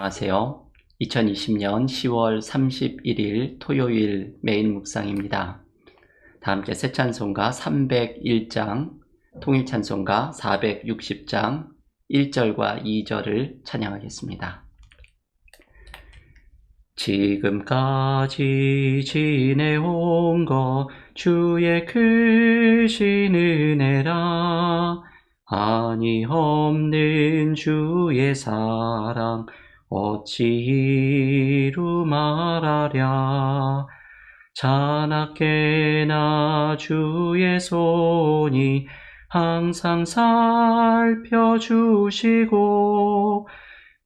안녕하세요. 2020년 10월 31일 토요일 매일 묵상입니다. 다 함께 새 찬송가 301장, 통일 찬송가 460장 1절과 2절을 찬양하겠습니다. 지금까지 지내온 것 주의 크신 은혜라. 한이 없는 주의 사랑 어찌 이루 말하랴. 자나깨나 주의 손이 항상 살펴주시고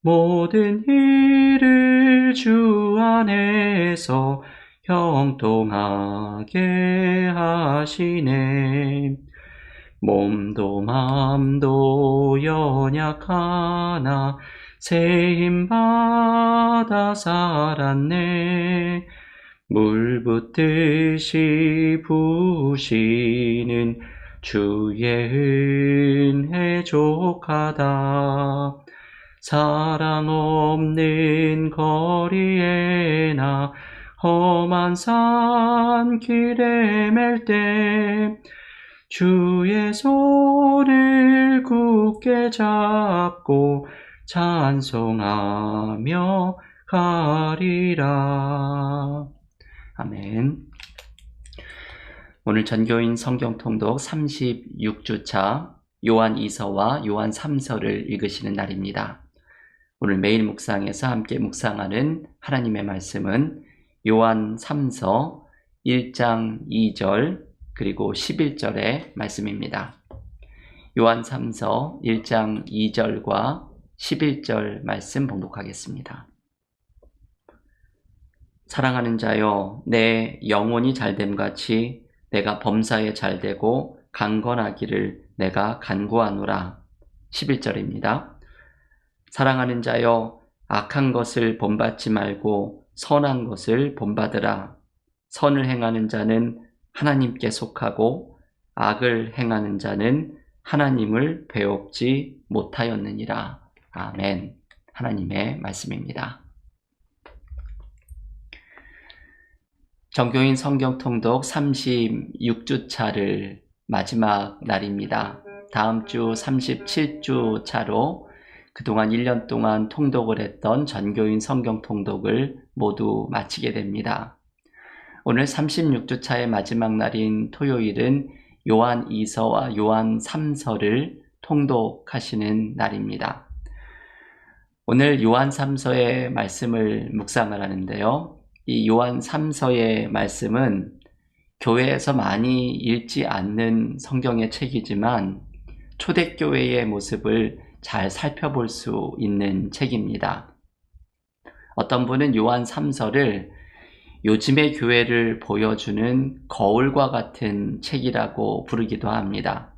모든 일을 주 안에서 형통하게 하시네. 몸도 마음도 연약하나 새 힘 받아 살았네. 물 붓듯이 부으시는 주의 은혜 족하다. 사랑 없는 거리에나 험한 산길에 맬 때 주의 손을 굳게 잡고 찬송하며 가리라. 아멘. 오늘 전교인 성경 통독 36주차 요한 2서와 요한 3서를 읽으시는 날입니다. 오늘 매일 묵상에서 함께 묵상하는 하나님의 말씀은 요한 3서 1장 2절 그리고 11절의 말씀입니다. 요한 3서 1장 2절과 11절 말씀 봉독하겠습니다. 사랑하는 자여, 내 영혼이 잘됨같이 내가 범사에 잘되고 강건하기를 내가 간구하노라. 11절입니다. 사랑하는 자여, 악한 것을 본받지 말고 선한 것을 본받으라. 선을 행하는 자는 하나님께 속하고 악을 행하는 자는 하나님을 배웁지 못하였느니라. 아멘. 하나님의 말씀입니다. 전교인 성경 통독 36주차를 마지막 날입니다. 다음 주 37주차로 그동안 1년 동안 통독을 했던 전교인 성경 통독을 모두 마치게 됩니다. 오늘 36주차의 마지막 날인 토요일은 요한 2서와 요한 3서를 통독하시는 날입니다. 오늘 요한 3서의 말씀을 묵상을 하는데요. 이 요한 3서의 말씀은 교회에서 많이 읽지 않는 성경의 책이지만 초대교회의 모습을 잘 살펴볼 수 있는 책입니다. 어떤 분은 요한 3서를 요즘의 교회를 보여주는 거울과 같은 책이라고 부르기도 합니다.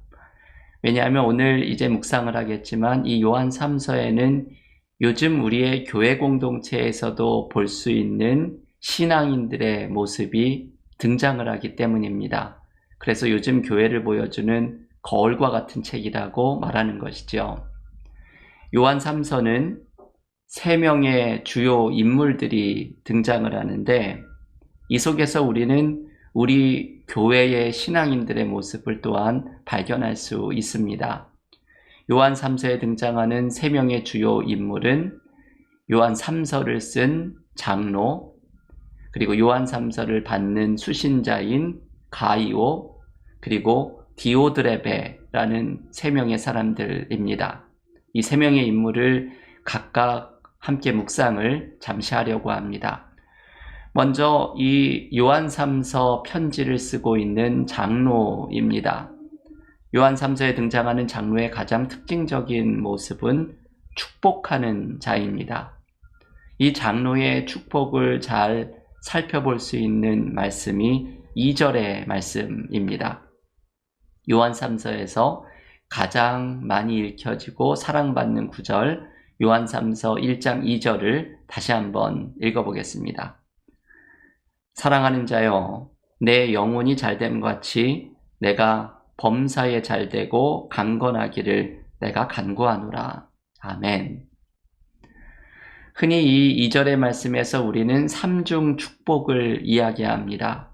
왜냐하면 오늘 이제 묵상을 하겠지만 이 요한 3서에는 요즘 우리의 교회 공동체에서도 볼 수 있는 신앙인들의 모습이 등장을 하기 때문입니다. 그래서 요즘 교회를 보여주는 거울과 같은 책이라고 말하는 것이죠. 요한 3서는 3명의 주요 인물들이 등장을 하는데 이 속에서 우리는 우리 교회의 신앙인들의 모습을 또한 발견할 수 있습니다. 요한 3서에 등장하는 3명의 주요 인물은 요한 3서를 쓴 장로, 그리고 요한 3서를 받는 수신자인 가이오, 그리고 디오드레베라는 3명의 사람들입니다. 이 3명의 인물을 각각 함께 묵상을 잠시 하려고 합니다. 먼저 이 요한 3서 편지를 쓰고 있는 장로입니다. 요한 3서에 등장하는 장로의 가장 특징적인 모습은 축복하는 자입니다. 이 장로의 축복을 잘 살펴볼 수 있는 말씀이 2절의 말씀입니다. 요한 3서에서 가장 많이 읽혀지고 사랑받는 구절 요한 3서 1장 2절을 다시 한번 읽어보겠습니다. 사랑하는 자여, 내 영혼이 잘됨같이 내가 범사에 잘되고 강건하기를 내가 간구하노라. 아멘. 흔히 이 2절의 말씀에서 우리는 삼중 축복을 이야기합니다.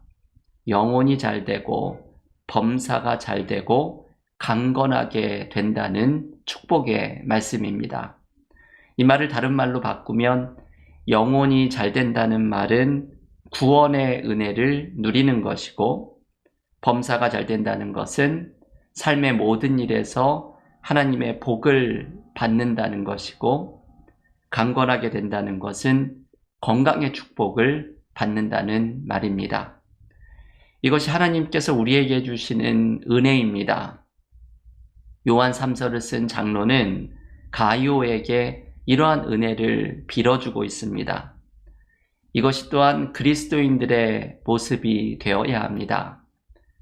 영혼이 잘 되고 범사가 잘 되고 강건하게 된다는 축복의 말씀입니다. 이 말을 다른 말로 바꾸면 영혼이 잘 된다는 말은 구원의 은혜를 누리는 것이고, 범사가 잘 된다는 것은 삶의 모든 일에서 하나님의 복을 받는다는 것이고, 강건하게 된다는 것은 건강의 축복을 받는다는 말입니다. 이것이 하나님께서 우리에게 주시는 은혜입니다. 요한 3서를 쓴 장로는 가이오에게 이러한 은혜를 빌어주고 있습니다. 이것이 또한 그리스도인들의 모습이 되어야 합니다.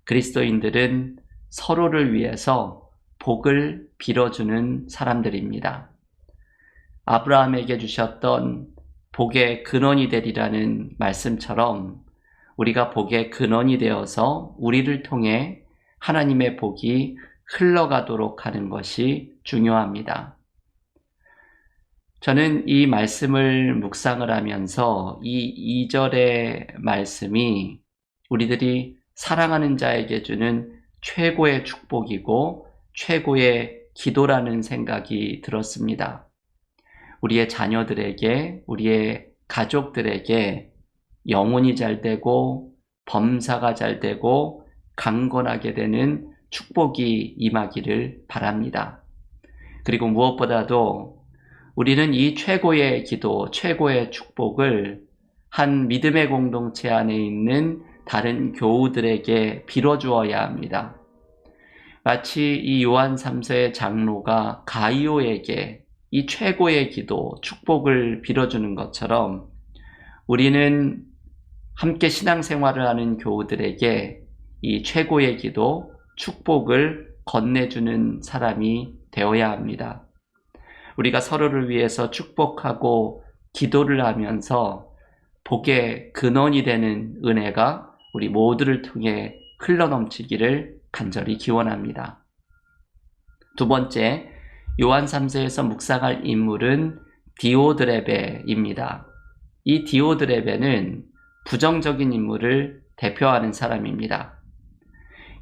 그리스도인들은 서로를 위해서 복을 빌어주는 사람들입니다. 아브라함에게 주셨던 복의 근원이 되리라는 말씀처럼 우리가 복의 근원이 되어서 우리를 통해 하나님의 복이 흘러가도록 하는 것이 중요합니다. 저는 이 말씀을 묵상을 하면서 이 2절의 말씀이 우리들이 사랑하는 자에게 주는 최고의 축복이고 최고의 기도라는 생각이 들었습니다. 우리의 자녀들에게, 우리의 가족들에게 영혼이 잘 되고 범사가 잘 되고 강건하게 되는 축복이 임하기를 바랍니다. 그리고 무엇보다도 우리는 이 최고의 기도, 최고의 축복을 한 믿음의 공동체 안에 있는 다른 교우들에게 빌어주어야 합니다. 마치 이 요한 3서의 장로가 가이오에게 이 최고의 기도, 축복을 빌어주는 것처럼 우리는 함께 신앙생활을 하는 교우들에게 이 최고의 기도, 축복을 건네주는 사람이 되어야 합니다. 우리가 서로를 위해서 축복하고 기도를 하면서 복의 근원이 되는 은혜가 우리 모두를 통해 흘러넘치기를 간절히 기원합니다. 두 번째, 요한 3서에서 묵상할 인물은 디오드레베입니다. 이 디오드레베는 부정적인 인물을 대표하는 사람입니다.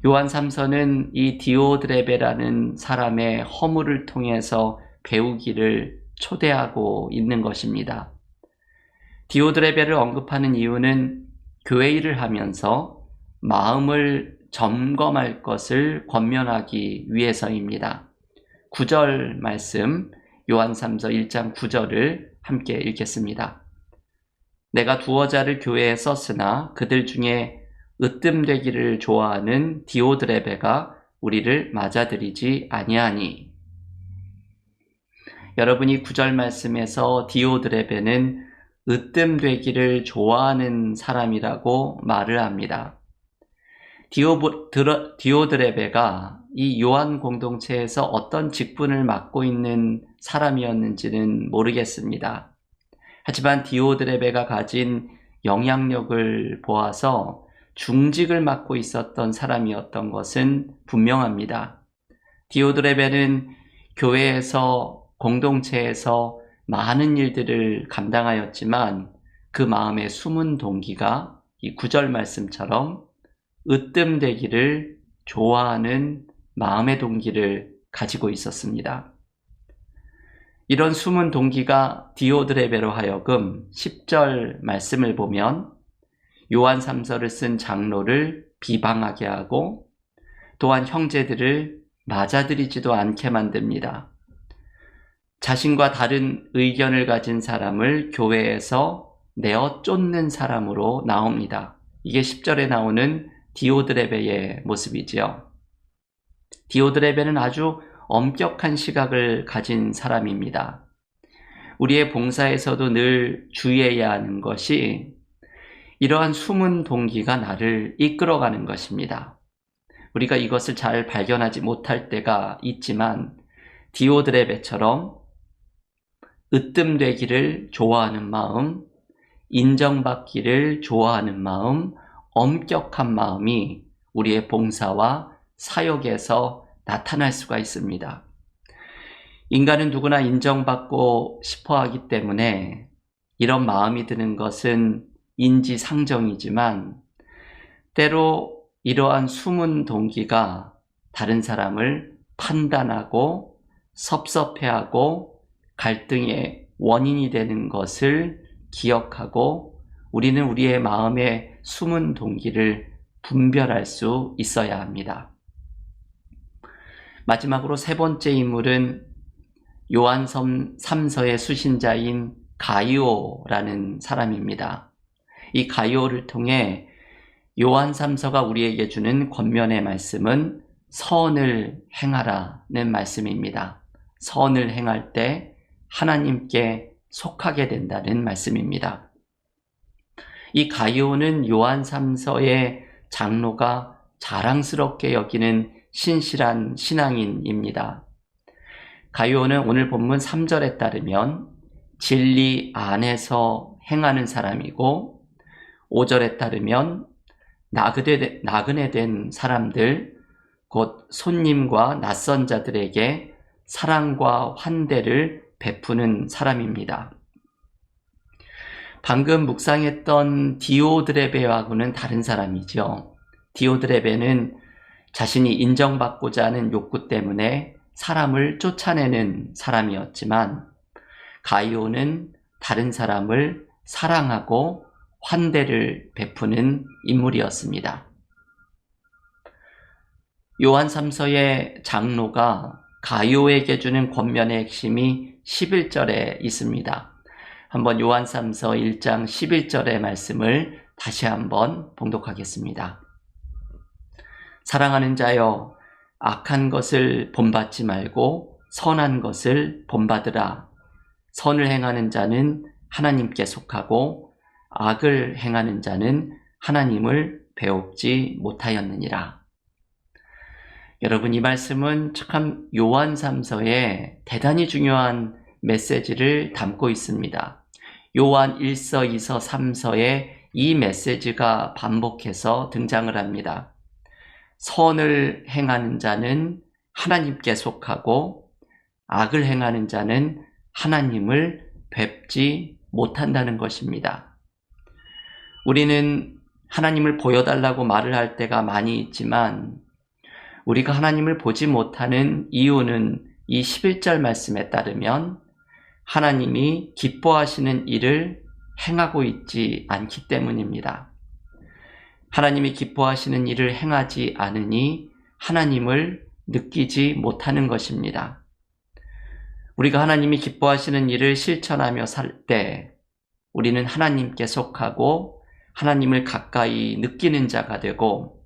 요한 3서는 이 디오드레베라는 사람의 허물을 통해서 배우기를 초대하고 있는 것입니다. 디오드레베를 언급하는 이유는 교회 일을 하면서 마음을 점검할 것을 권면하기 위해서입니다. 9절 말씀, 요한 3서 1장 9절을 함께 읽겠습니다. 내가 두어 자를 교회에 썼으나 그들 중에 으뜸되기를 좋아하는 디오드레베가 우리를 맞아들이지 아니하니. 여러분이 9절 말씀에서 디오드레베는 으뜸되기를 좋아하는 사람이라고 말을 합니다. 디오드레베가 이 요한 공동체에서 어떤 직분을 맡고 있는 사람이었는지는 모르겠습니다. 하지만 디오드레베가 가진 영향력을 보아서 중직을 맡고 있었던 사람이었던 것은 분명합니다. 디오드레베는 교회에서, 공동체에서 많은 일들을 감당하였지만 그 마음의 숨은 동기가 이 9절 말씀처럼 으뜸되기를 좋아하는 마음의 동기를 가지고 있었습니다. 이런 숨은 동기가 디오드레베로 하여금 10절 말씀을 보면 요한 3서를 쓴 장로를 비방하게 하고 또한 형제들을 맞아들이지도 않게 만듭니다. 자신과 다른 의견을 가진 사람을 교회에서 내어 쫓는 사람으로 나옵니다. 이게 10절에 나오는 디오드레베의 모습이지요. 디오드레베는 아주 엄격한 시각을 가진 사람입니다. 우리의 봉사에서도 늘 주의해야 하는 것이 이러한 숨은 동기가 나를 이끌어가는 것입니다. 우리가 이것을 잘 발견하지 못할 때가 있지만 디오드레베처럼 으뜸되기를 좋아하는 마음, 인정받기를 좋아하는 마음, 엄격한 마음이 우리의 봉사와 사역에서 나타날 수가 있습니다. 인간은 누구나 인정받고 싶어 하기 때문에 이런 마음이 드는 것은 인지상정이지만 때로 이러한 숨은 동기가 다른 사람을 판단하고 섭섭해하고 갈등의 원인이 되는 것을 기억하고 우리는 우리의 마음의 숨은 동기를 분별할 수 있어야 합니다. 마지막으로 세 번째 인물은 요한섬 3서의 수신자인 가이오라는 사람입니다. 이 가이오를 통해 요한 3서가 우리에게 주는 권면의 말씀은 선을 행하라는 말씀입니다. 선을 행할 때 하나님께 속하게 된다는 말씀입니다. 이 가이오는 요한 3서의 장로가 자랑스럽게 여기는 신실한 신앙인입니다. 가이오는 오늘 본문 3절에 따르면 진리 안에서 행하는 사람이고 5절에 따르면 나그네 된 사람들, 곧 손님과 낯선 자들에게 사랑과 환대를 베푸는 사람입니다. 방금 묵상했던 디오드레베하고는 다른 사람이죠. 디오드레베는 자신이 인정받고자 하는 욕구 때문에 사람을 쫓아내는 사람이었지만 가이오는 다른 사람을 사랑하고 환대를 베푸는 인물이었습니다. 요한 3서의 장로가 가이오에게 주는 권면의 핵심이 11절에 있습니다. 한번 요한 3서 1장 11절의 말씀을 다시 한번 봉독하겠습니다. 사랑하는 자여, 악한 것을 본받지 말고 선한 것을 본받으라. 선을 행하는 자는 하나님께 속하고 악을 행하는 자는 하나님을 배웁지 못하였느니라. 여러분, 이 말씀은 참 요한 3서에 대단히 중요한 메시지를 담고 있습니다. 요한 1서, 2서, 3서에 이 메시지가 반복해서 등장을 합니다. 선을 행하는 자는 하나님께 속하고 악을 행하는 자는 하나님을 뵙지 못한다는 것입니다. 우리는 하나님을 보여달라고 말을 할 때가 많이 있지만 우리가 하나님을 보지 못하는 이유는 이 11절 말씀에 따르면 하나님이 기뻐하시는 일을 행하고 있지 않기 때문입니다. 하나님이 기뻐하시는 일을 행하지 않으니 하나님을 느끼지 못하는 것입니다. 우리가 하나님이 기뻐하시는 일을 실천하며 살 때 우리는 하나님께 속하고 하나님을 가까이 느끼는 자가 되고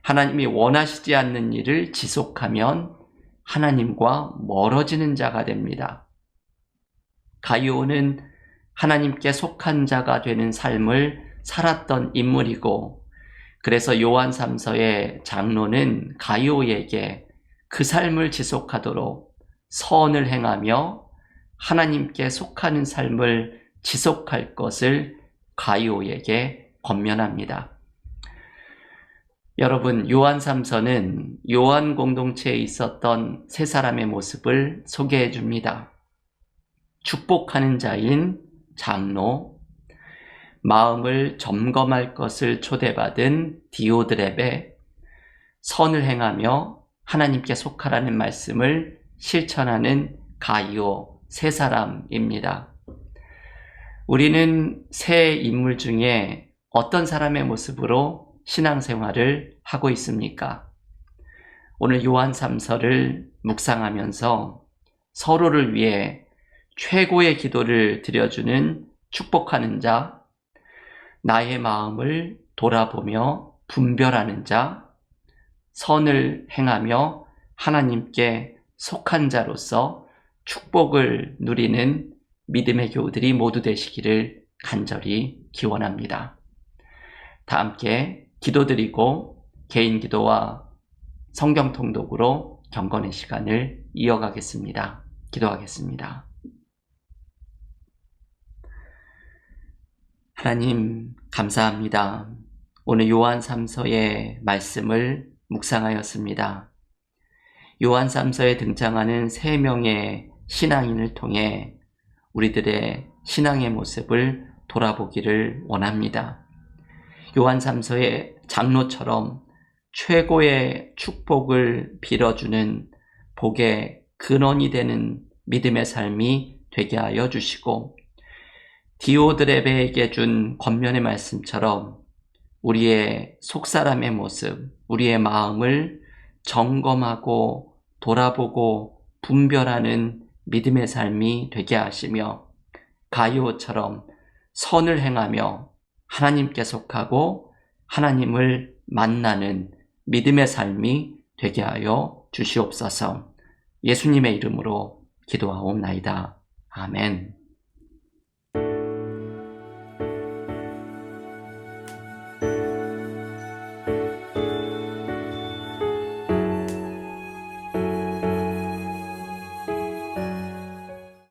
하나님이 원하시지 않는 일을 지속하면 하나님과 멀어지는 자가 됩니다. 가이오는 하나님께 속한 자가 되는 삶을 살았던 인물이고 그래서 요한 3서의 장로는 가이오에게 그 삶을 지속하도록 선을 행하며 하나님께 속하는 삶을 지속할 것을 가이오에게 권면합니다. 여러분, 요한 3서는 요한 공동체에 있었던 세 사람의 모습을 소개해 줍니다. 축복하는 자인 장로, 마음을 점검할 것을 초대받은 디오드레베, 선을 행하며 하나님께 속하라는 말씀을 실천하는 가이오 세 사람입니다. 우리는 세 인물 중에 어떤 사람의 모습으로 신앙생활을 하고 있습니까? 오늘 요한 3서를 묵상하면서 서로를 위해 최고의 기도를 드려주는 축복하는 자, 나의 마음을 돌아보며 분별하는 자, 선을 행하며 하나님께 속한 자로서 축복을 누리는 믿음의 교우들이 모두 되시기를 간절히 기원합니다. 다 함께 기도드리고 개인 기도와 성경 통독으로 경건의 시간을 이어가겠습니다. 기도하겠습니다. 하나님, 감사합니다. 오늘 요한 3서의 말씀을 묵상하였습니다. 요한 3서에 등장하는 3명의 신앙인을 통해 우리들의 신앙의 모습을 돌아보기를 원합니다. 요한 3서의 장로처럼 최고의 축복을 빌어주는 복의 근원이 되는 믿음의 삶이 되게 하여 주시고, 디오드레베에게 준 권면의 말씀처럼 우리의 속사람의 모습, 우리의 마음을 점검하고 돌아보고 분별하는 믿음의 삶이 되게 하시며, 가이오처럼 선을 행하며 하나님께 속하고 하나님을 만나는 믿음의 삶이 되게 하여 주시옵소서. 예수님의 이름으로 기도하옵나이다. 아멘.